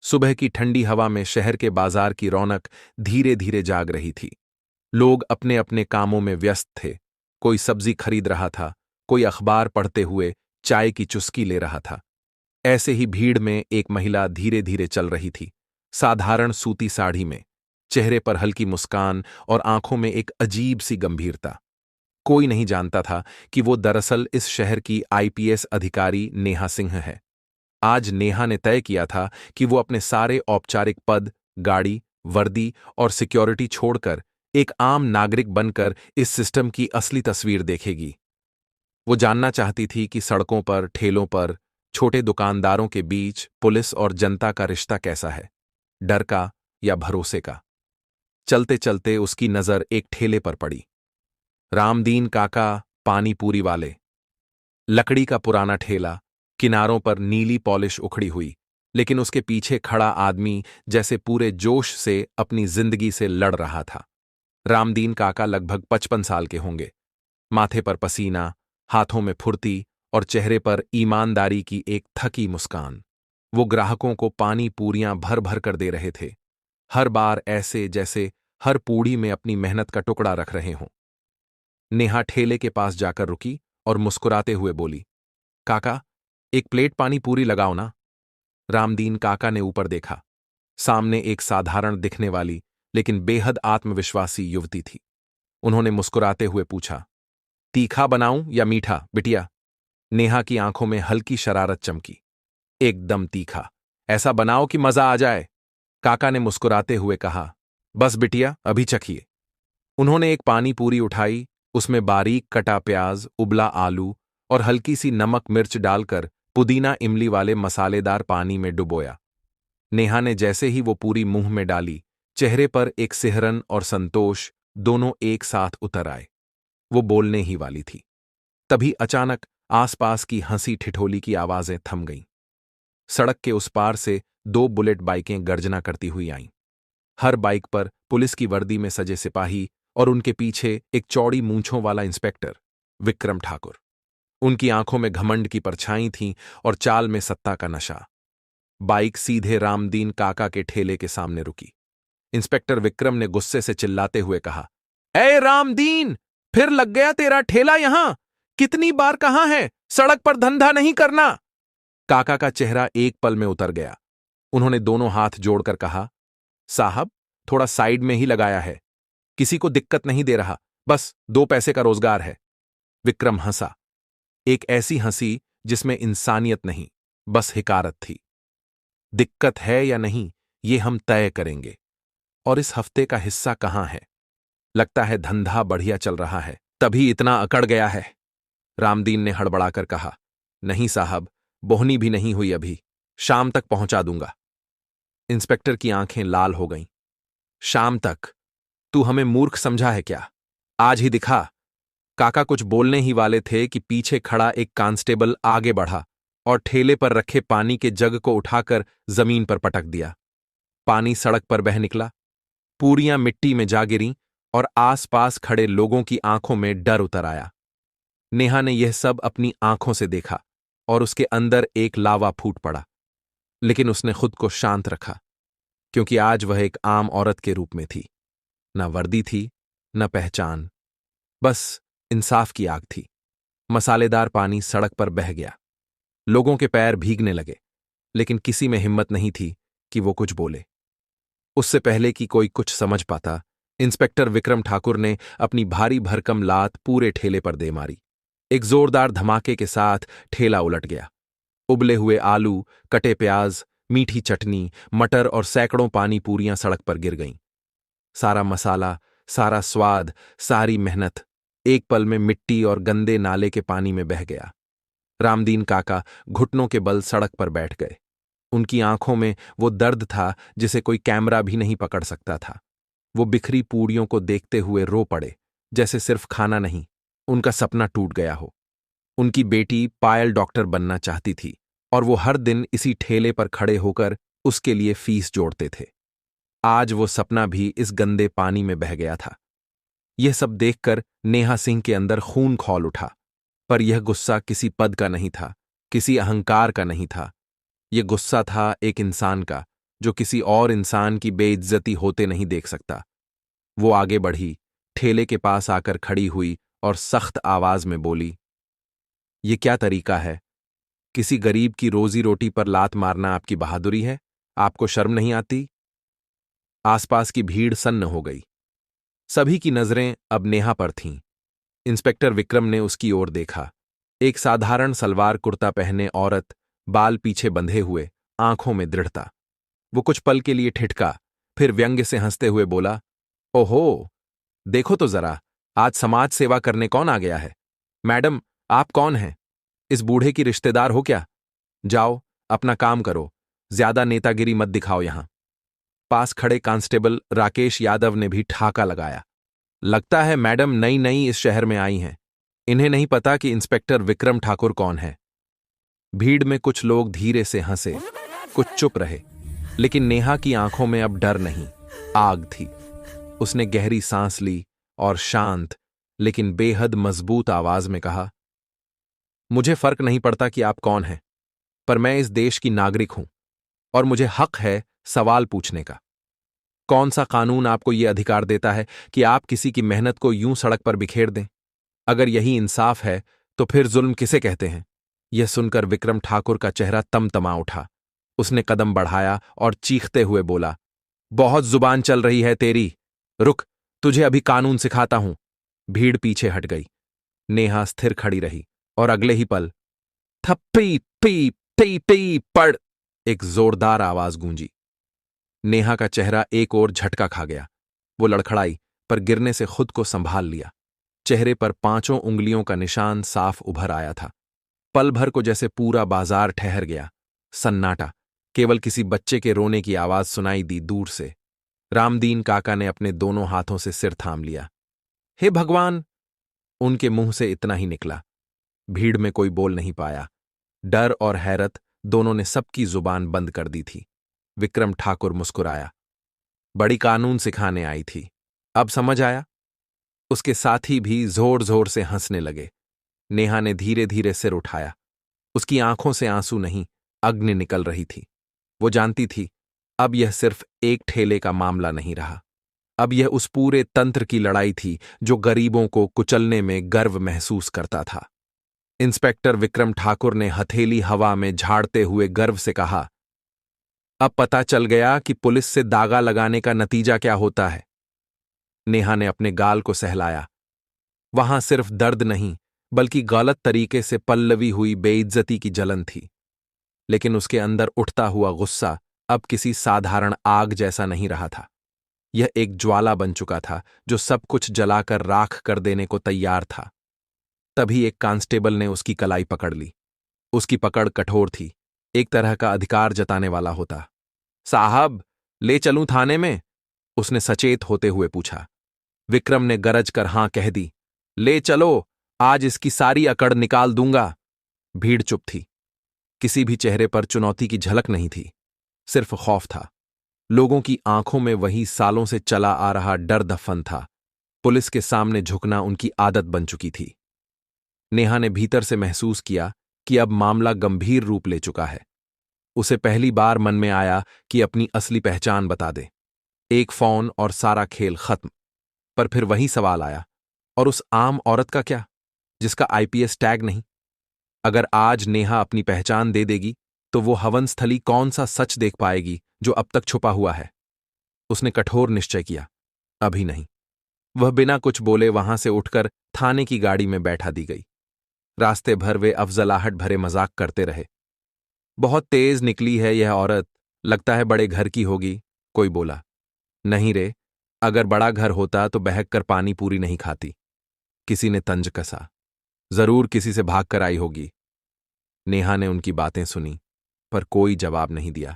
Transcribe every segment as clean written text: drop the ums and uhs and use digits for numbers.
सुबह की ठंडी हवा में शहर के बाजार की रौनक धीरे धीरे जाग रही थी। लोग अपने अपने कामों में व्यस्त थे। कोई सब्जी खरीद रहा था, कोई अखबार पढ़ते हुए चाय की चुस्की ले रहा था। ऐसे ही भीड़ में एक महिला धीरे धीरे चल रही थी, साधारण सूती साड़ी में, चेहरे पर हल्की मुस्कान और आंखों में एक अजीब सी गंभीरता। कोई नहीं जानता था कि वो दरअसल इस शहर की आईपीएस अधिकारी नेहा सिंह है। आज नेहा ने तय किया था कि वो अपने सारे औपचारिक पद, गाड़ी, वर्दी और सिक्योरिटी छोड़कर एक आम नागरिक बनकर इस सिस्टम की असली तस्वीर देखेगी। वो जानना चाहती थी कि सड़कों पर, ठेलों पर, छोटे दुकानदारों के बीच पुलिस और जनता का रिश्ता कैसा है, डर का या भरोसे का। चलते चलते उसकी नजर एक ठेले पर पड़ी। रामदीन काका पानी पूरी वाले। लकड़ी का पुराना ठेला, किनारों पर नीली पॉलिश उखड़ी हुई, लेकिन उसके पीछे खड़ा आदमी जैसे पूरे जोश से अपनी जिंदगी से लड़ रहा था। रामदीन काका लगभग 55 साल के होंगे। माथे पर पसीना, हाथों में फुर्ती और चेहरे पर ईमानदारी की एक थकी मुस्कान। वो ग्राहकों को पानी पूरियां भर भर कर दे रहे थे, हर बार ऐसे जैसे हर पूड़ी में अपनी मेहनत का टुकड़ा रख रहे हों। नेहा ठेले के पास जाकर रुकी और मुस्कुराते हुए बोली, काका, एक प्लेट पानी पूरी लगाओ ना। रामदीन काका ने ऊपर देखा। सामने एक साधारण दिखने वाली लेकिन बेहद आत्मविश्वासी युवती थी। उन्होंने मुस्कुराते हुए पूछा, तीखा बनाऊं या मीठा, बिटिया? नेहा की आंखों में हल्की शरारत चमकी। एकदम तीखा, ऐसा बनाओ कि मजा आ जाए। काका ने मुस्कुराते हुए कहा, बस बिटिया, अभी चखिए। उन्होंने एक पानी पूरी उठाई, उसमें बारीक कटा प्याज, उबला आलू और हल्की सी नमक मिर्च डालकर पुदीना इमली वाले मसालेदार पानी में डुबोया। नेहा ने जैसे ही वो पूरी मुंह में डाली, चेहरे पर एक सिहरन और संतोष दोनों एक साथ उतर आए। वो बोलने ही वाली थी, तभी अचानक आसपास की हंसी ठिठोली की आवाजें थम गईं। सड़क के उस पार से 2 बुलेट बाइकें गर्जना करती हुई आईं। हर बाइक पर पुलिस की वर्दी में सजे सिपाही और उनके पीछे एक चौड़ी मूंछों वाला इंस्पेक्टर, विक्रम ठाकुर। उनकी आंखों में घमंड की परछाई थीं और चाल में सत्ता का नशा। बाइक सीधे रामदीन काका के ठेले के सामने रुकी। इंस्पेक्टर विक्रम ने गुस्से से चिल्लाते हुए कहा, ए रामदीन, फिर लग गया तेरा ठेला यहां? कितनी बार कहा है सड़क पर धंधा नहीं करना? काका का चेहरा एक पल में उतर गया। उन्होंने दोनों हाथ जोड़कर कहा, साहब, थोड़ा साइड में ही लगाया है, किसी को दिक्कत नहीं दे रहा, बस 2 पैसे का रोजगार है। विक्रम हंसा, एक ऐसी हंसी जिसमें इंसानियत नहीं, बस हिकारत थी। दिक्कत है या नहीं, ये हम तय करेंगे। और इस हफ्ते का हिस्सा कहां है? लगता है धंधा बढ़िया चल रहा है, तभी इतना अकड़ गया है। रामदीन ने हड़बड़ाकर कहा, नहीं साहब, बोहनी भी नहीं हुई अभी, शाम तक पहुंचा दूंगा। इंस्पेक्टर की आंखें लाल हो गईं। शाम तक? तू हमें मूर्ख समझा है क्या? आज ही दिखा। काका कुछ बोलने ही वाले थे कि पीछे खड़ा एक कांस्टेबल आगे बढ़ा और ठेले पर रखे पानी के जग को उठाकर जमीन पर पटक दिया। पानी सड़क पर बह निकला, पूरियां मिट्टी में जा गिरीं और आसपास खड़े लोगों की आंखों में डर उतर आया। नेहा ने यह सब अपनी आंखों से देखा और उसके अंदर एक लावा फूट पड़ा, लेकिन उसने खुद को शांत रखा, क्योंकि आज वह एक आम औरत के रूप में थी। न वर्दी थी, न पहचान, बस इंसाफ की आग थी। मसालेदार पानी सड़क पर बह गया। लोगों के पैर भीगने लगे, लेकिन किसी में हिम्मत नहीं थी कि वो कुछ बोले। उससे पहले कि कोई कुछ समझ पाता, इंस्पेक्टर विक्रम ठाकुर ने अपनी भारी भरकम लात पूरे ठेले पर दे मारी। एक जोरदार धमाके के साथ ठेला उलट गया। उबले हुए आलू, कटे प्याज, मीठी चटनी, मटर और सैकड़ों पानी पूरियां सड़क पर गिर गईं। सारा मसाला, सारा स्वाद, सारी मेहनत एक पल में मिट्टी और गंदे नाले के पानी में बह गया। रामदीन काका घुटनों के बल सड़क पर बैठ गए। उनकी आंखों में वो दर्द था जिसे कोई कैमरा भी नहीं पकड़ सकता था। वो बिखरी पूड़ियों को देखते हुए रो पड़े, जैसे सिर्फ खाना नहीं, उनका सपना टूट गया हो। उनकी बेटी पायल डॉक्टर बनना चाहती थी और वो हर दिन इसी ठेले पर खड़े होकर उसके लिए फीस जोड़ते थे। आज वो सपना भी इस गंदे पानी में बह गया था। यह सब देखकर नेहा सिंह के अंदर खून खौल उठा, पर यह गुस्सा किसी पद का नहीं था, किसी अहंकार का नहीं था। यह गुस्सा था एक इंसान का, जो किसी और इंसान की बेइज्जती होते नहीं देख सकता। वो आगे बढ़ी, ठेले के पास आकर खड़ी हुई और सख्त आवाज में बोली, ये क्या तरीका है? किसी गरीब की रोजी रोटी पर लात मारना आपकी बहादुरी है? आपको शर्म नहीं आती? आसपास की भीड़ सन्न हो गई। सभी की नजरें अब नेहा पर थीं। इंस्पेक्टर विक्रम ने उसकी ओर देखा। एक साधारण सलवार कुर्ता पहने औरत, बाल पीछे बंधे हुए, आंखों में दृढ़ता। वो कुछ पल के लिए ठिठका, फिर व्यंग्य से हंसते हुए बोला, ओहो, देखो तो जरा, आज समाज सेवा करने कौन आ गया है? मैडम, आप कौन हैं? इस बूढ़े की रिश्तेदार हो क्या? जाओ, अपना काम करो, ज्यादा नेतागिरी मत दिखाओ यहां। पास खड़े कांस्टेबल राकेश यादव ने भी ठाका लगाया। लगता है मैडम नई नई इस शहर में आई हैं। इन्हें नहीं पता कि इंस्पेक्टर विक्रम ठाकुर कौन है। भीड़ में कुछ लोग धीरे से हंसे, कुछ चुप रहे, लेकिन नेहा की आंखों में अब डर नहीं, आग थी। उसने गहरी सांस ली और शांत लेकिन बेहद मजबूत आवाज में कहा, मुझे फर्क नहीं पड़ता कि आप कौन हैं, पर मैं इस देश की नागरिक हूं और मुझे हक है सवाल पूछने का। कौन सा कानून आपको यह अधिकार देता है कि आप किसी की मेहनत को यूं सड़क पर बिखेर दें? अगर यही इंसाफ है तो फिर जुल्म किसे कहते हैं? यह सुनकर विक्रम ठाकुर का चेहरा तमतमा उठा। उसने कदम बढ़ाया और चीखते हुए बोला, बहुत जुबान चल रही है तेरी। रुक, तुझे अभी कानून सिखाता हूं। भीड़ पीछे हट गई। नेहा स्थिर खड़ी रही और अगले ही पल थप्पी पी पी पी पड़, एक जोरदार आवाज गूंजी। नेहा का चेहरा एक और झटका खा गया। वो लड़खड़ाई, पर गिरने से खुद को संभाल लिया। चेहरे पर 5 उंगलियों का निशान साफ उभर आया था। पल भर को जैसे पूरा बाजार ठहर गया। सन्नाटा, केवल किसी बच्चे के रोने की आवाज सुनाई दी दूर से। रामदीन काका ने अपने दोनों हाथों से सिर थाम लिया। हे भगवान! उनके मुंह से इतना ही निकला। भीड़ में कोई बोल नहीं पाया। डर और हैरत दोनों ने सबकी जुबान बंद कर दी थी। विक्रम ठाकुर मुस्कुराया। बड़ी कानून सिखाने आई थी, अब समझ आया? उसके साथी भी जोर जोर से हंसने लगे। नेहा ने धीरे धीरे सिर उठाया। उसकी आंखों से आंसू नहीं, अग्नि निकल रही थी। वो जानती थी, अब यह सिर्फ एक ठेले का मामला नहीं रहा। अब यह उस पूरे तंत्र की लड़ाई थी जो गरीबों को कुचलने में गर्व महसूस करता था। इंस्पेक्टर विक्रम ठाकुर ने हथेली हवा में झाड़ते हुए गर्व से कहा, अब पता चल गया कि पुलिस से दागा लगाने का नतीजा क्या होता है। नेहा ने अपने गाल को सहलाया। वहां सिर्फ दर्द नहीं, बल्कि गलत तरीके से पल्लवी हुई बेइज्जती की जलन थी। लेकिन उसके अंदर उठता हुआ गुस्सा अब किसी साधारण आग जैसा नहीं रहा था। यह एक ज्वाला बन चुका था जो सब कुछ जलाकर राख कर देने को तैयार था। तभी एक कांस्टेबल ने उसकी कलाई पकड़ ली। उसकी पकड़ कठोर थी, एक तरह का अधिकार जताने वाला होता। साहब, ले चलूं थाने में? उसने सचेत होते हुए पूछा। विक्रम ने गरज कर हां कह दी। ले चलो, आज इसकी सारी अकड़ निकाल दूंगा। भीड़ चुप थी। किसी भी चेहरे पर चुनौती की झलक नहीं थी, सिर्फ खौफ था। लोगों की आंखों में वही सालों से चला आ रहा डर दफन था। पुलिस के सामने झुकना उनकी आदत बन चुकी थी। नेहा ने भीतर से महसूस किया कि अब मामला गंभीर रूप ले चुका है। उसे पहली बार मन में आया कि अपनी असली पहचान बता दे। एक फोन और सारा खेल खत्म। पर फिर वही सवाल आया, और उस आम औरत का क्या, जिसका आईपीएस टैग नहीं? अगर आज नेहा अपनी पहचान दे देगी तो वो हवन स्थली कौन सा सच देख पाएगी जो अब तक छुपा हुआ है? उसने कठोर निश्चय किया, अभी नहीं। वह बिना कुछ बोले वहां से उठकर थाने की गाड़ी में बैठा दी गई। रास्ते भर वे अफजलाहट भरे मजाक करते रहे। बहुत तेज निकली है यह औरत, लगता है बड़े घर की होगी, कोई बोला। नहीं रे, अगर बड़ा घर होता तो बहक कर पानी पूरी नहीं खाती। किसी ने तंज कसा, जरूर किसी से भाग कर आई होगी। नेहा ने उनकी बातें सुनी, पर कोई जवाब नहीं दिया।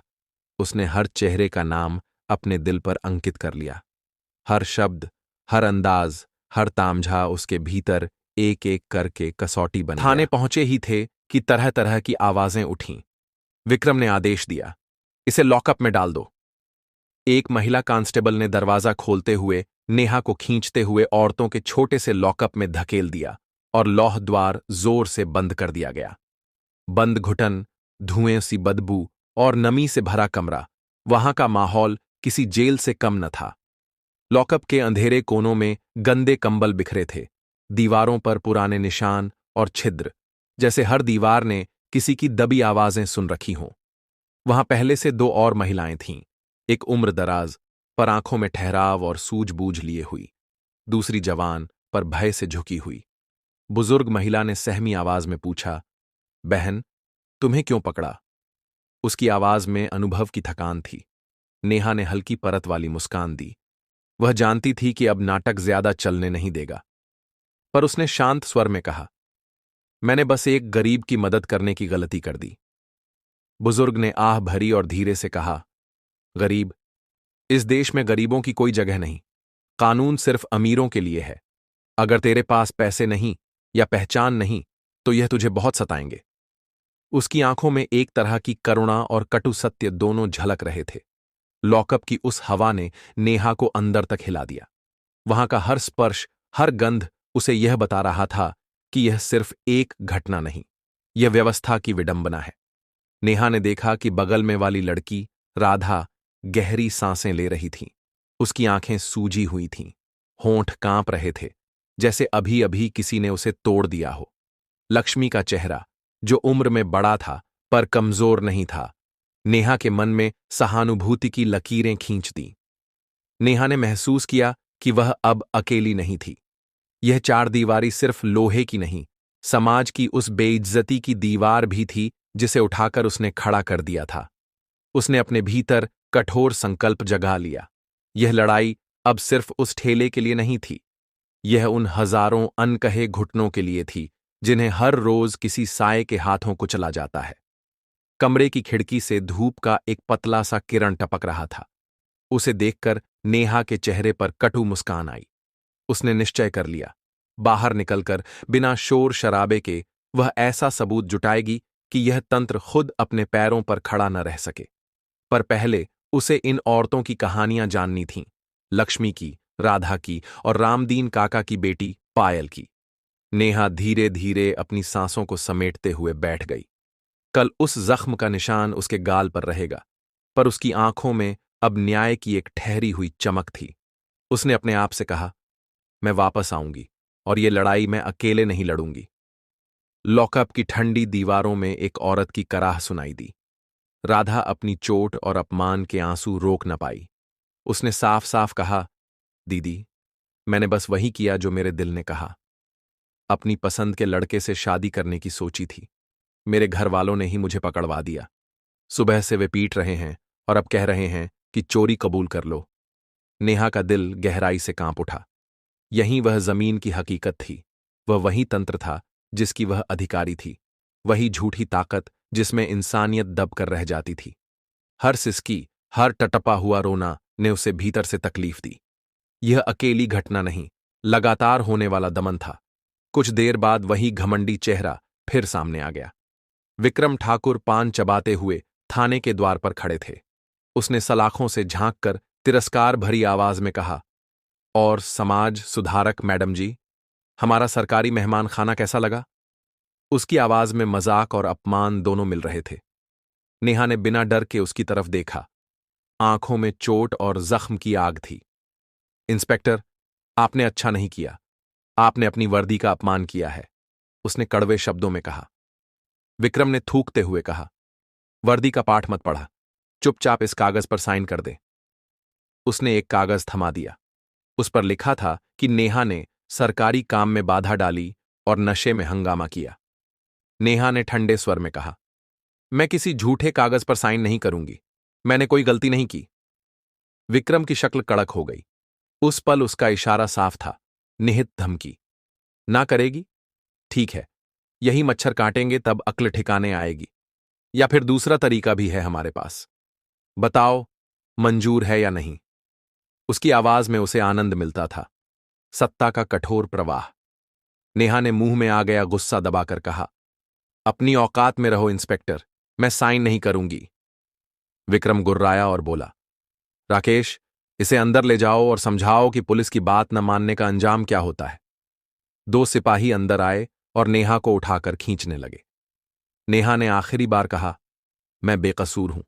उसने हर चेहरे का नाम अपने दिल पर अंकित कर लिया। हर शब्द, हर अंदाज, हर तामझा उसके भीतर एक एक करके कसौटी बन गया। थाने पहुंचे ही थे कि तरह तरह की आवाजें उठीं। विक्रम ने आदेश दिया, इसे लॉकअप में डाल दो। एक महिला कांस्टेबल ने दरवाजा खोलते हुए नेहा को खींचते हुए औरतों के छोटे से लॉकअप में धकेल दिया और लौह द्वार जोर से बंद कर दिया गया। बंद घुटन, धुएं सी बदबू और नमी से भरा कमरा, वहां का माहौल किसी जेल से कम न था। लॉकअप के अंधेरे कोनों में गंदे कंबल बिखरे थे, दीवारों पर पुराने निशान और छिद्र, जैसे हर दीवार ने किसी की दबी आवाजें सुन रखी हों। वहां पहले से दो और महिलाएं थीं, एक उम्र दराज, पर आंखों में ठहराव और सूझबूझ लिए हुई, दूसरी जवान पर भय से झुकी हुई। बुजुर्ग महिला ने सहमी आवाज में पूछा, बहन, तुम्हें क्यों पकड़ा? उसकी आवाज में अनुभव की थकान थी। नेहा ने हल्की परत वाली मुस्कान दी। वह जानती थी कि अब नाटक ज्यादा चलने नहीं देगा, पर उसने शांत स्वर में कहा, मैंने बस एक गरीब की मदद करने की गलती कर दी। बुजुर्ग ने आह भरी और धीरे से कहा, गरीब? इस देश में गरीबों की कोई जगह नहीं। कानून सिर्फ अमीरों के लिए है। अगर तेरे पास पैसे नहीं या पहचान नहीं तो यह तुझे बहुत सताएंगे। उसकी आंखों में एक तरह की करुणा और कटु सत्य दोनों झलक रहे थे। लॉकअप की उस हवा ने नेहा को अंदर तक हिला दिया। वहां का हर स्पर्श, हर गंध उसे यह बता रहा था कि यह सिर्फ एक घटना नहीं, यह व्यवस्था की विडंबना है। नेहा ने देखा कि बगल में वाली लड़की राधा गहरी सांसें ले रही थी। उसकी आंखें सूजी हुई थीं, होंठ कांप रहे थे, जैसे अभी अभी किसी ने उसे तोड़ दिया हो। लक्ष्मी का चेहरा, जो उम्र में बड़ा था पर कमजोर नहीं था, नेहा के मन में सहानुभूति की लकीरें खींच दी। नेहा ने महसूस किया कि वह अब अकेली नहीं थी। यह चारदीवारी सिर्फ लोहे की नहीं, समाज की उस बेइज्जती की दीवार भी थी जिसे उठाकर उसने खड़ा कर दिया था। उसने अपने भीतर कठोर संकल्प जगा लिया। यह लड़ाई अब सिर्फ उस ठेले के लिए नहीं थी, यह उन हजारों अनकहे घुटनों के लिए थी जिन्हें हर रोज किसी साए के हाथों कुचला जाता है। कमरे की खिड़की से धूप का एक पतला सा किरण टपक रहा था। उसे देखकर नेहा के चेहरे पर कटु मुस्कान आई। उसने निश्चय कर लिया, बाहर निकलकर बिना शोर शराबे के वह ऐसा सबूत जुटाएगी कि यह तंत्र खुद अपने पैरों पर खड़ा न रह सके। पर पहले उसे इन औरतों की कहानियां जाननी थीं, लक्ष्मी की, राधा की और रामदीन काका की बेटी पायल की। नेहा धीरे धीरे अपनी सांसों को समेटते हुए बैठ गई। कल उस जख्म का निशान उसके गाल पर रहेगा, पर उसकी आंखों में अब न्याय की एक ठहरी हुई चमक थी। उसने अपने आप से कहा, मैं वापस आऊंगी और ये लड़ाई मैं अकेले नहीं लड़ूंगी। लॉकअप की ठंडी दीवारों में एक औरत की कराह सुनाई दी। राधा अपनी चोट और अपमान के आंसू रोक न पाई। उसने साफ साफ कहा, दीदी, मैंने बस वही किया जो मेरे दिल ने कहा। अपनी पसंद के लड़के से शादी करने की सोची थी। मेरे घर वालों ने ही मुझे पकड़वा दिया। सुबह से वे पीट रहे हैं और अब कह रहे हैं कि चोरी कबूल कर लो। नेहा का दिल गहराई से कांप उठा। यहीं वह जमीन की हकीकत थी। वह वही तंत्र था जिसकी वह अधिकारी थी, वही झूठी ताकत जिसमें इंसानियत दब कर रह जाती थी। हर सिसकी, हर टटपा हुआ रोना ने उसे भीतर से तकलीफ दी। यह अकेली घटना नहीं, लगातार होने वाला दमन था। कुछ देर बाद वही घमंडी चेहरा फिर सामने आ गया। विक्रम ठाकुर पान चबाते हुए थाने के द्वार पर खड़े थे। उसने सलाखों से झांककर तिरस्कार भरी आवाज में कहा, और समाज सुधारक मैडम जी, हमारा सरकारी मेहमान खाना कैसा लगा? उसकी आवाज में मजाक और अपमान दोनों मिल रहे थे। नेहा ने बिना डर के उसकी तरफ देखा। आंखों में चोट और जख्म की आग थी। इंस्पेक्टर, आपने अच्छा नहीं किया। आपने अपनी वर्दी का अपमान किया है, उसने कड़वे शब्दों में कहा। विक्रम ने थूकते हुए कहा, वर्दी का पाठ मत पढ़ा, चुपचाप इस कागज पर साइन कर दे। उसने एक कागज थमा दिया। उस पर लिखा था कि नेहा ने सरकारी काम में बाधा डाली और नशे में हंगामा किया। नेहा ने ठंडे स्वर में कहा, मैं किसी झूठे कागज पर साइन नहीं करूंगी। मैंने कोई गलती नहीं की। विक्रम की शक्ल कड़क हो गई। उस पल उसका इशारा साफ था, निहित धमकी। ना करेगी? ठीक है, यही मच्छर काटेंगे तब अक्ल ठिकाने आएगी। या फिर दूसरा तरीका भी है हमारे पास। बताओ, मंजूर है या नहीं? उसकी आवाज में उसे आनंद मिलता था, सत्ता का कठोर प्रवाह। नेहा ने मुंह में आ गया गुस्सा दबाकर कहा, अपनी औकात में रहो इंस्पेक्टर, मैं साइन नहीं करूंगी। विक्रम गुर्राया और बोला, राकेश, इसे अंदर ले जाओ और समझाओ कि पुलिस की बात न मानने का अंजाम क्या होता है। दो सिपाही अंदर आए और नेहा को उठाकर खींचने लगे। नेहा ने आखिरी बार कहा, मैं बेकसूर हूं।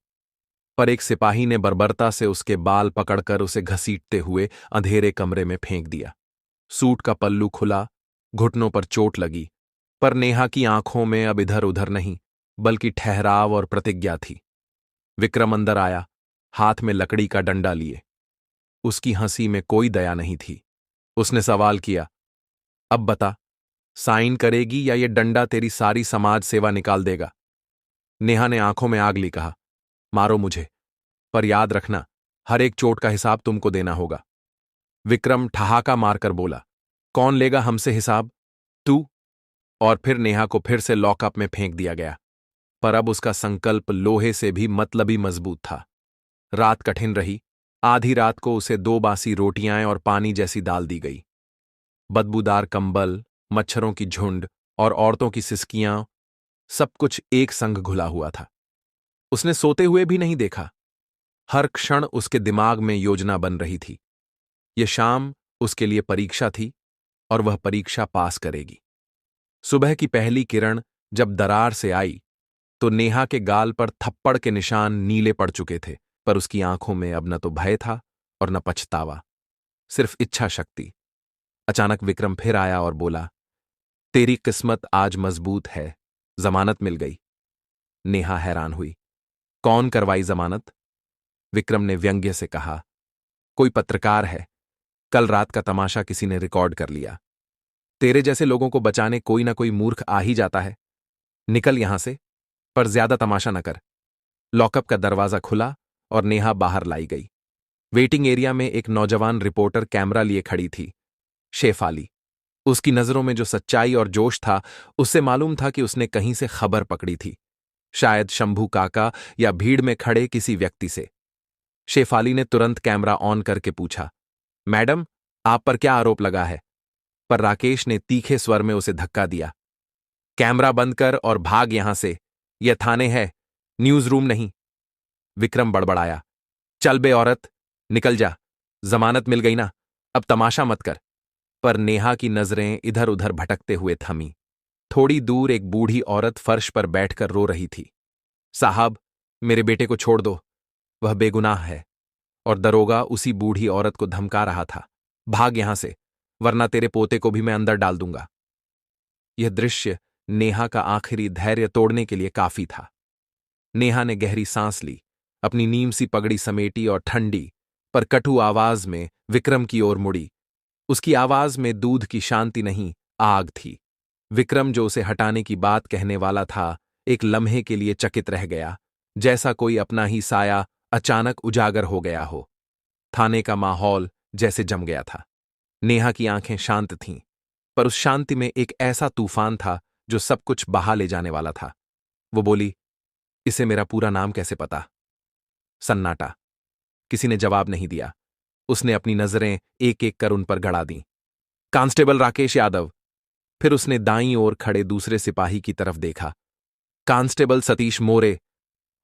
पर एक सिपाही ने बर्बरता से उसके बाल पकड़कर उसे घसीटते हुए अंधेरे कमरे में फेंक दिया। सूट का पल्लू खुला, घुटनों पर चोट लगी, पर नेहा की आंखों में अब इधर उधर नहीं, बल्कि ठहराव और प्रतिज्ञा थी। विक्रम अंदर आया, हाथ में लकड़ी का डंडा लिए। उसकी हंसी में कोई दया नहीं थी। उसने सवाल किया, अब बता, साइन करेगी या ये डंडा तेरी सारी समाज सेवा निकाल देगा? नेहा ने आंखों में आग ली कहा, मारो मुझे, पर याद रखना, हर एक चोट का हिसाब तुमको देना होगा। विक्रम ठहाका मारकर बोला, कौन लेगा हमसे हिसाब? तू। और फिर नेहा को फिर से लॉकअप में फेंक दिया गया, पर अब उसका संकल्प लोहे से भी मतलबी मजबूत था। रात कठिन रही। आधी रात को उसे 2 बासी रोटियां और पानी जैसी दाल दी गई। बदबूदार कंबल, मच्छरों की झुंड और औरतों की सिसकियां, सब कुछ एक संग घुला हुआ था। उसने सोते हुए भी नहीं देखा। हर क्षण उसके दिमाग में योजना बन रही थी। यह शाम उसके लिए परीक्षा थी और वह परीक्षा पास करेगी। सुबह की पहली किरण जब दरार से आई तो नेहा के गाल पर थप्पड़ के निशान नीले पड़ चुके थे, पर उसकी आंखों में अब न तो भय था और न पछतावा, सिर्फ इच्छा शक्ति। अचानक विक्रम फिर आया और बोला, तेरी किस्मत आज मजबूत है, जमानत मिल गई। नेहा हैरान हुई, कौन करवाई जमानत? विक्रम ने व्यंग्य से कहा, कोई पत्रकार है, कल रात का तमाशा किसी ने रिकॉर्ड कर लिया। तेरे जैसे लोगों को बचाने कोई ना कोई मूर्ख आ ही जाता है। निकल यहां से, पर ज्यादा तमाशा न कर। लॉकअप का दरवाजा खुला और नेहा बाहर लाई गई। वेटिंग एरिया में एक नौजवान रिपोर्टर कैमरा लिए खड़ी थी, शेफाली। उसकी नजरों में जो सच्चाई और जोश था, उससे मालूम था कि उसने कहीं से खबर पकड़ी थी, शायद शंभू काका या भीड़ में खड़े किसी व्यक्ति से। शेफाली ने तुरंत कैमरा ऑन करके पूछा, मैडम, आप पर क्या आरोप लगा है? पर राकेश ने तीखे स्वर में उसे धक्का दिया, कैमरा बंद कर और भाग यहां से, यह थाने है, न्यूज रूम नहीं। विक्रम बड़बड़ाया, चल बे औरत, निकल जा, जमानत मिल गई ना, अब तमाशा मत कर। पर नेहा की नजरें इधर उधर भटकते हुए थमी। थोड़ी दूर एक बूढ़ी औरत फर्श पर बैठकर रो रही थी। साहब, मेरे बेटे को छोड़ दो, वह बेगुनाह है। और दरोगा उसी बूढ़ी औरत को धमका रहा था, भाग यहां से, वरना तेरे पोते को भी मैं अंदर डाल दूंगा। यह दृश्य नेहा का आखिरी धैर्य तोड़ने के लिए काफी था। नेहा ने गहरी सांस ली, अपनी नीम सी पगड़ी समेटी और ठंडी पर कटु आवाज में विक्रम की ओर मुड़ी। उसकी आवाज में दूध की शांति नहीं, आग थी। विक्रम, जो उसे हटाने की बात कहने वाला था, एक लम्हे के लिए चकित रह गया, जैसा कोई अपना ही साया अचानक उजागर हो गया हो। थाने का माहौल जैसे जम गया था। नेहा की आंखें शांत थीं, पर उस शांति में एक ऐसा तूफान था जो सब कुछ बहा ले जाने वाला था। वो बोली, इसे मेरा पूरा नाम कैसे पता? सन्नाटा। किसी ने जवाब नहीं दिया। उसने अपनी नजरें एक एक कर उन पर गड़ा दीं। कांस्टेबल राकेश यादव। फिर उसने दाईं ओर खड़े दूसरे सिपाही की तरफ देखा, कांस्टेबल सतीश मोरे।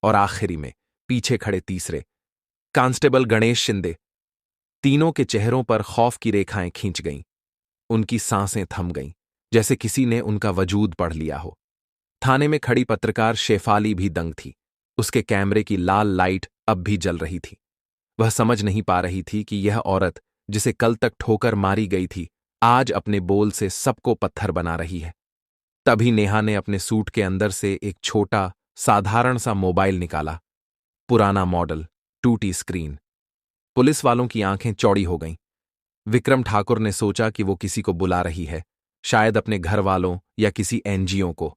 और आखिरी में पीछे खड़े तीसरे, कांस्टेबल गणेश शिंदे। तीनों के चेहरों पर खौफ की रेखाएं खींच गईं। उनकी सांसें थम गईं, जैसे किसी ने उनका वजूद पढ़ लिया हो। थाने में खड़ी पत्रकार शेफाली भी दंग थी। उसके कैमरे की लाल लाइट अब भी जल रही थी। वह समझ नहीं पा रही थी कि यह औरत, जिसे कल तक ठोकर मारी गई थी, आज अपने बोल से सबको पत्थर बना रही है। तभी नेहा ने अपने सूट के अंदर से एक छोटा, साधारण सा मोबाइल निकाला। पुराना मॉडल, टूटी स्क्रीन। पुलिस वालों की आंखें चौड़ी हो गईं। विक्रम ठाकुर ने सोचा कि वो किसी को बुला रही है, शायद अपने घर वालों या किसी एनजीओ को।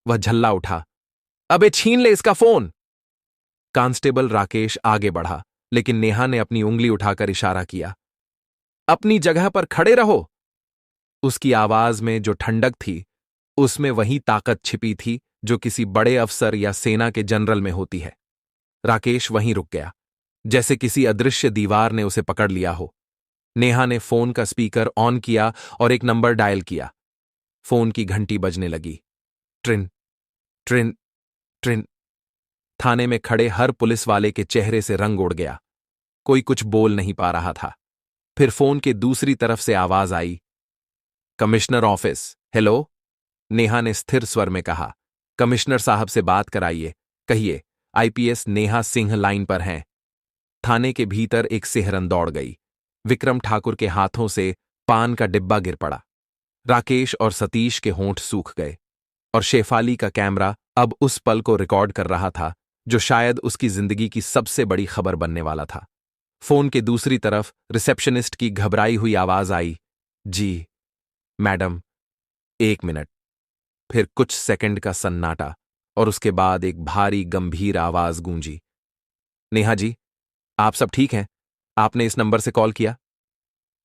वह झल्ला उठा, अबे छीन ले इसका फोन। कांस्टेबल राकेश आगे बढ़ा, लेकिन नेहा ने अपनी उंगली उठाकर इशारा किया, अपनी जगह पर खड़े रहो। उसकी आवाज में जो ठंडक थी, उसमें वही ताकत छिपी थी जो किसी बड़े अफसर या सेना के जनरल में होती है। राकेश वहीं रुक गया, जैसे किसी अदृश्य दीवार ने उसे पकड़ लिया हो। नेहा ने फोन का स्पीकर ऑन किया और एक नंबर डायल किया। फोन की घंटी बजने लगी। ट्रिन ट्रिन ट्रिन। थाने में खड़े हर पुलिस वाले के चेहरे से रंग उड़ गया। कोई कुछ बोल नहीं पा रहा था। फिर फोन के दूसरी तरफ से आवाज आई, कमिश्नर ऑफिस। हेलो। नेहा ने स्थिर स्वर में कहा, कमिश्नर साहब से बात कराइए, कहिए आईपीएस नेहा सिंह लाइन पर हैं। थाने के भीतर एक सिहरन दौड़ गई। विक्रम ठाकुर के हाथों से पान का डिब्बा गिर पड़ा। राकेश और सतीश के होंठ सूख गए और शेफाली का कैमरा अब उस पल को रिकॉर्ड कर रहा था जो शायद उसकी जिंदगी की सबसे बड़ी खबर बनने वाला था। फोन के दूसरी तरफ रिसेप्शनिस्ट की घबराई हुई आवाज आई, जी मैडम, 1 मिनट। फिर कुछ सेकंड का सन्नाटा और उसके बाद एक भारी गंभीर आवाज गूंजी, नेहा जी, आप सब ठीक हैं? आपने इस नंबर से कॉल किया?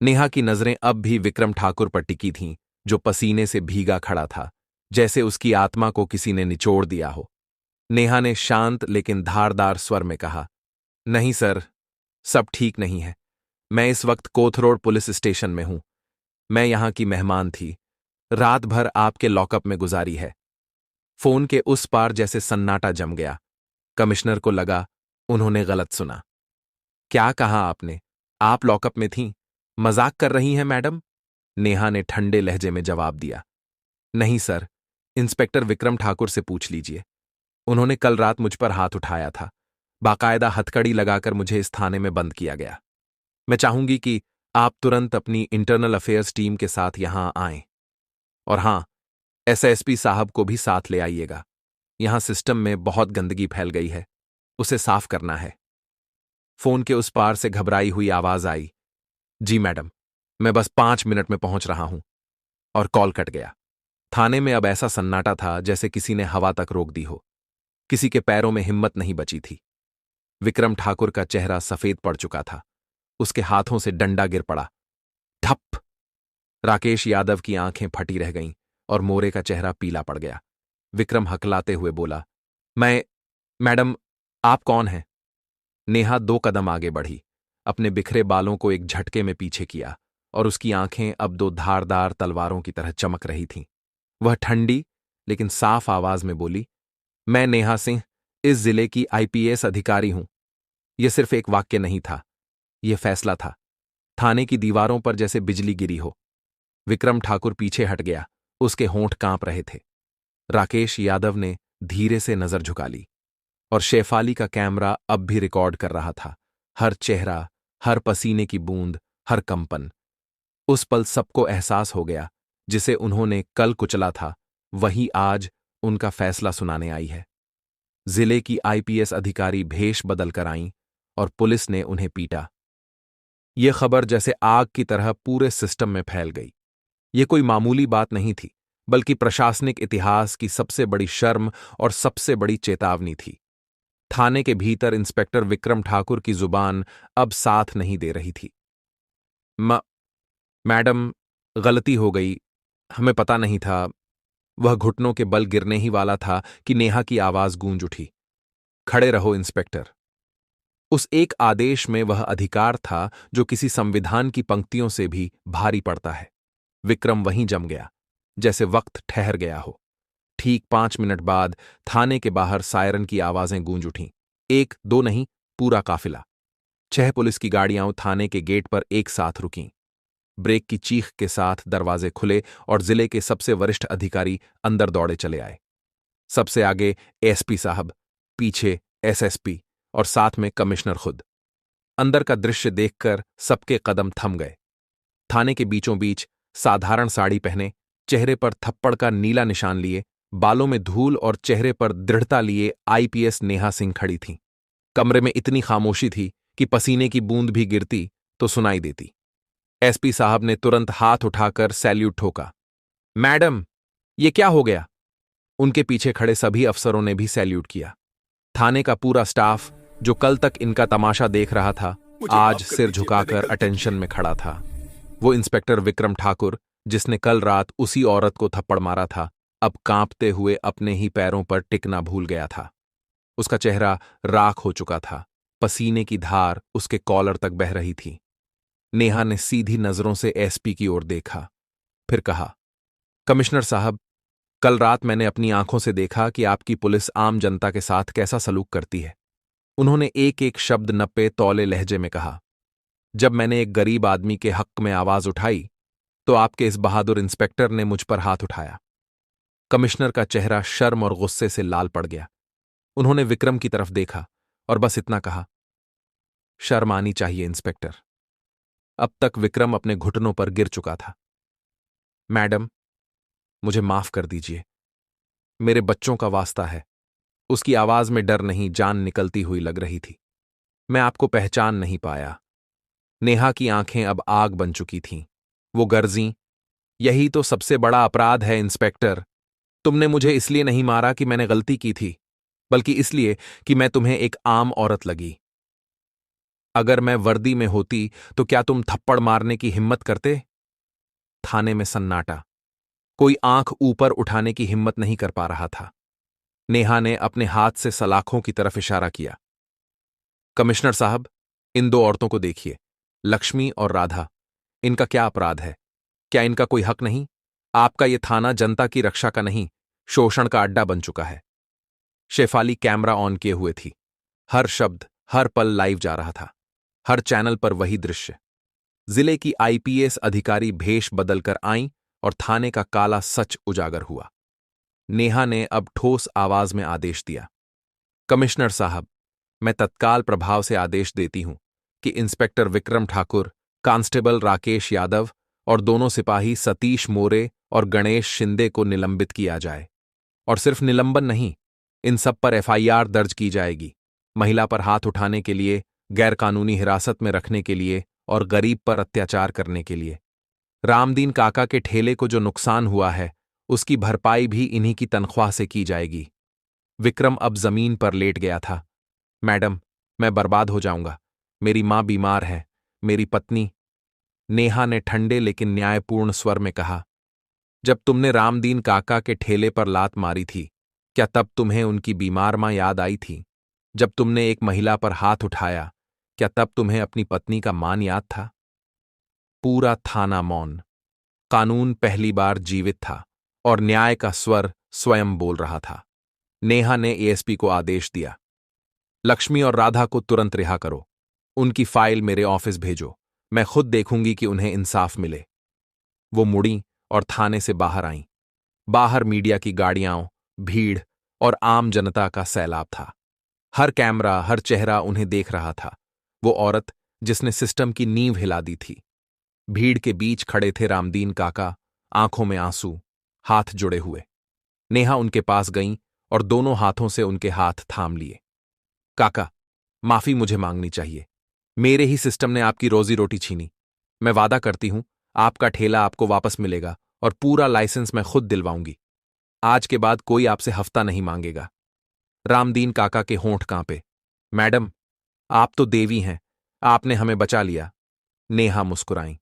नेहा की नजरें अब भी विक्रम ठाकुर पर टिकी थीं, जो पसीने से भीगा खड़ा था, जैसे उसकी आत्मा को किसी ने निचोड़ दिया हो। नेहा ने शांत लेकिन धारदार स्वर में कहा, नहीं सर, सब ठीक नहीं है। मैं इस वक्त कोथरोड पुलिस स्टेशन में हूं। मैं यहां की मेहमान थी। रात भर आपके लॉकअप में गुजारी है। फोन के उस पार जैसे सन्नाटा जम गया। कमिश्नर को लगा उन्होंने गलत सुना। क्या कहा आपने? आप लॉकअप में थीं? मजाक कर रही हैं मैडम? नेहा ने ठंडे लहजे में जवाब दिया, नहीं सर, इंस्पेक्टर विक्रम ठाकुर से पूछ लीजिए। उन्होंने कल रात मुझ पर हाथ उठाया था। बाकायदा हथकड़ी लगाकर मुझे इस थाने में बंद किया गया। मैं चाहूंगी कि आप तुरंत अपनी इंटरनल अफेयर्स टीम के साथ यहां आएं। और हां, एसएसपी साहब को भी साथ ले आइएगा। यहां सिस्टम में बहुत गंदगी फैल गई है, उसे साफ करना है। फोन के उस पार से घबराई हुई आवाज आई, जी मैडम, मैं बस 5 मिनट में पहुंच रहा हूं। और कॉल कट गया। थाने में अब ऐसा सन्नाटा था जैसे किसी ने हवा तक रोक दी हो। किसी के पैरों में हिम्मत नहीं बची थी। विक्रम ठाकुर का चेहरा सफेद पड़ चुका था। उसके हाथों से डंडा गिर पड़ा। ठप। राकेश यादव की आंखें फटी रह गईं और मोरे का चेहरा पीला पड़ गया। विक्रम हकलाते हुए बोला, मैडम, आप कौन हैं? नेहा 2 कदम आगे बढ़ी, अपने बिखरे बालों को एक झटके में पीछे किया और उसकी आंखें अब 2 धारदार तलवारों की तरह चमक रही थीं। वह ठंडी लेकिन साफ आवाज में बोली, मैं नेहा सिंह, इस जिले की आईपीएस अधिकारी हूं। यह सिर्फ एक वाक्य नहीं था, यह फैसला था। थाने की दीवारों पर जैसे बिजली गिरी हो। विक्रम ठाकुर पीछे हट गया, उसके होंठ कांप रहे थे। राकेश यादव ने धीरे से नजर झुका ली और शेफाली का कैमरा अब भी रिकॉर्ड कर रहा था, हर चेहरा, हर पसीने की बूंद, हर कंपन। उस पल सबको एहसास हो गया, जिसे उन्होंने कल कुचला था, वही आज उनका फैसला सुनाने आई है। जिले की आईपीएस अधिकारी भेष बदल कर आईं और पुलिस ने उन्हें पीटा। यह खबर जैसे आग की तरह पूरे सिस्टम में फैल गई। यह कोई मामूली बात नहीं थी, बल्कि प्रशासनिक इतिहास की सबसे बड़ी शर्म और सबसे बड़ी चेतावनी थी। थाने के भीतर इंस्पेक्टर विक्रम ठाकुर की जुबान अब साथ नहीं दे रही थी। मैडम, गलती हो गई, हमें पता नहीं था। वह घुटनों के बल गिरने ही वाला था कि नेहा की आवाज गूंज उठी, खड़े रहो इंस्पेक्टर। उस एक आदेश में वह अधिकार था जो किसी संविधान की पंक्तियों से भी भारी पड़ता है। विक्रम वहीं जम गया, जैसे वक्त ठहर गया हो। ठीक 5 मिनट बाद थाने के बाहर सायरन की आवाजें गूंज उठीं। 1, 2 नहीं, पूरा काफिला। 6 पुलिस की गाड़ियां थाने के गेट पर एक साथ रुकीं। ब्रेक की चीख के साथ दरवाजे खुले और जिले के सबसे वरिष्ठ अधिकारी अंदर दौड़े चले आए। सबसे आगे एसपी साहब, पीछे एसएसपी और साथ में कमिश्नर खुद। अंदर का दृश्य देखकर सबके कदम थम गए। थाने के बीचों बीच साधारण साड़ी पहने, चेहरे पर थप्पड़ का नीला निशान लिए, बालों में धूल और चेहरे पर दृढ़ता लिए आईपीएस नेहा सिंह खड़ी थीं। कमरे में इतनी खामोशी थी कि पसीने की बूंद भी गिरती तो सुनाई देती। एसपी साहब ने तुरंत हाथ उठाकर सैल्यूट ठोका। मैडम, ये क्या हो गया? उनके पीछे खड़े सभी अफसरों ने भी सैल्यूट किया। थाने का पूरा स्टाफ, जो कल तक इनका तमाशा देख रहा था, आज सिर झुकाकर अटेंशन में खड़ा था। वो इंस्पेक्टर विक्रम ठाकुर, जिसने कल रात उसी औरत को थप्पड़ मारा था, अब कांपते हुए अपने ही पैरों पर टिकना भूल गया था। उसका चेहरा राख हो चुका था, पसीने की धार उसके कॉलर तक बह रही थी। नेहा ने सीधी नजरों से एसपी की ओर देखा, फिर कहा, कमिश्नर साहब, कल रात मैंने अपनी आंखों से देखा कि आपकी पुलिस आम जनता के साथ कैसा सलूक करती है। उन्होंने एक एक शब्द नप्पे तौले लहजे में कहा। जब मैंने एक गरीब आदमी के हक में आवाज उठाई तो आपके इस बहादुर इंस्पेक्टर ने मुझ पर हाथ उठाया। कमिश्नर का चेहरा शर्म और गुस्से से लाल पड़ गया। उन्होंने विक्रम की तरफ देखा और बस इतना कहा, शर्म आनी चाहिए इंस्पेक्टर। अब तक विक्रम अपने घुटनों पर गिर चुका था। मैडम, मुझे माफ कर दीजिए, मेरे बच्चों का वास्ता है। उसकी आवाज में डर नहीं, जान निकलती हुई लग रही थी। मैं आपको पहचान नहीं पाया। नेहा की आंखें अब आग बन चुकी थीं। वो गर्जीं, यही तो सबसे बड़ा अपराध है इंस्पेक्टर। तुमने मुझे इसलिए नहीं मारा कि मैंने गलती की थी, बल्कि इसलिए कि मैं तुम्हें एक आम औरत लगी। अगर मैं वर्दी में होती तो क्या तुम थप्पड़ मारने की हिम्मत करते? थाने में सन्नाटा। कोई आंख ऊपर उठाने की हिम्मत नहीं कर पा रहा था। नेहा ने अपने हाथ से सलाखों की तरफ इशारा किया। कमिश्नर साहब, इन दो औरतों को देखिए, लक्ष्मी और राधा। इनका क्या अपराध है? क्या इनका कोई हक नहीं? आपका ये थाना जनता की रक्षा का नहीं, शोषण का अड्डा बन चुका है। शेफाली कैमरा ऑन किए हुए थी। हर शब्द, हर पल लाइव जा रहा था। हर चैनल पर वही दृश्य। जिले की आईपीएस अधिकारी भेष बदलकर आईं और थाने का काला सच उजागर हुआ। नेहा ने अब ठोस आवाज में आदेश दिया। कमिश्नर साहब, मैं तत्काल प्रभाव से आदेश देती हूं कि इंस्पेक्टर विक्रम ठाकुर, कांस्टेबल राकेश यादव और दोनों सिपाही सतीश मोरे और गणेश शिंदे को निलंबित किया जाए। और सिर्फ निलंबन नहीं, इन सब पर एफआईआर दर्ज की जाएगी। महिला पर हाथ उठाने के लिए, गैरकानूनी हिरासत में रखने के लिए और गरीब पर अत्याचार करने के लिए। रामदीन काका के ठेले को जो नुकसान हुआ है, उसकी भरपाई भी इन्हीं की तनख्वाह से की जाएगी। विक्रम अब जमीन पर लेट गया था। मैडम, मैं बर्बाद हो जाऊंगा। मेरी मां बीमार है, मेरी पत्नी। नेहा ने ठंडे लेकिन न्यायपूर्ण स्वर में कहा, जब तुमने रामदीन काका के ठेले पर लात मारी थी, क्या तब तुम्हें उनकी बीमार मां याद आई थी? जब तुमने एक महिला पर हाथ उठाया, क्या तब तुम्हें अपनी पत्नी का मान याद था? पूरा थाना मौन। कानून पहली बार जीवित था और न्याय का स्वर स्वयं बोल रहा था। नेहा ने एएसपी को आदेश दिया, लक्ष्मी और राधा को तुरंत रिहा करो। उनकी फाइल मेरे ऑफिस भेजो। मैं खुद देखूंगी कि उन्हें इंसाफ मिले। वो मुड़ी और थाने से बाहर आईं। बाहर मीडिया की गाड़ियां, भीड़ और आम जनता का सैलाब था। हर कैमरा, हर चेहरा उन्हें देख रहा था। वो औरत जिसने सिस्टम की नींव हिला दी थी। भीड़ के बीच खड़े थे रामदीन काका, आंखों में आंसू, हाथ जुड़े हुए। नेहा उनके पास गईं और दोनों हाथों से उनके हाथ थाम लिए। काका, माफी मुझे मांगनी चाहिए। मेरे ही सिस्टम ने आपकी रोजी रोटी छीनी। मैं वादा करती हूं, आपका ठेला आपको वापस मिलेगा और पूरा लाइसेंस मैं खुद दिलवाऊंगी। आज के बाद कोई आपसे हफ्ता नहीं मांगेगा। रामदीन काका के होंठ कांपे। मैडम, आप तो देवी हैं, आपने हमें बचा लिया। नेहा मुस्कुराईं।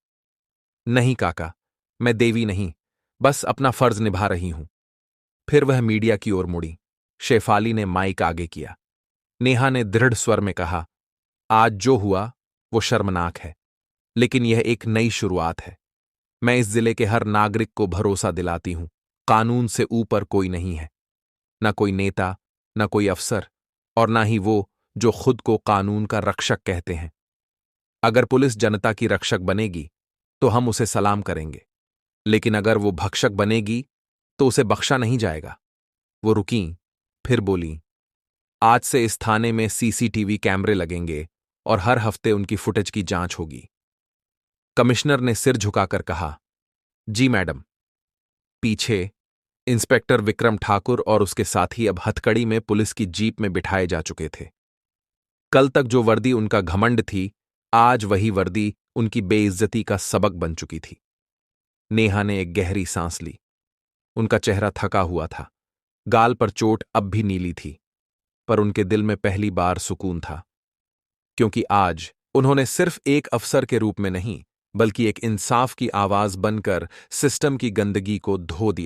नहीं काका, मैं देवी नहीं, बस अपना फर्ज निभा रही हूं। फिर वह मीडिया की ओर मुड़ी। शेफाली ने माइक आगे किया। नेहा ने दृढ़ स्वर में कहा, आज जो हुआ वो शर्मनाक है, लेकिन यह एक नई शुरुआत है। मैं इस जिले के हर नागरिक को भरोसा दिलाती हूं, कानून से ऊपर कोई नहीं है। न कोई नेता, न कोई अफसर और न ही वो जो खुद को कानून का रक्षक कहते हैं। अगर पुलिस जनता की रक्षक बनेगी तो हम उसे सलाम करेंगे, लेकिन अगर वो भक्षक बनेगी तो उसे बख्शा नहीं जाएगा। वो रुकीं, फिर बोलीं, आज से इस थाने में सीसीटीवी कैमरे लगेंगे और हर हफ्ते उनकी फुटेज की जांच होगी। कमिश्नर ने सिर झुकाकर कहा, जी मैडम। पीछे इंस्पेक्टर विक्रम ठाकुर और उसके साथी अब हथकड़ी में पुलिस की जीप में बिठाए जा चुके थे। कल तक जो वर्दी उनका घमंड थी, आज वही वर्दी उनकी बेइज्जती का सबक बन चुकी थी। नेहा ने एक गहरी सांस ली। उनका चेहरा थका हुआ था। गाल पर चोट अब भी नीली थी, पर उनके दिल में पहली बार सुकून था, क्योंकि आज उन्होंने सिर्फ एक अफसर के रूप में नहीं, बल्कि एक इंसाफ की आवाज बनकर सिस्टम की गंदगी को धो दिया।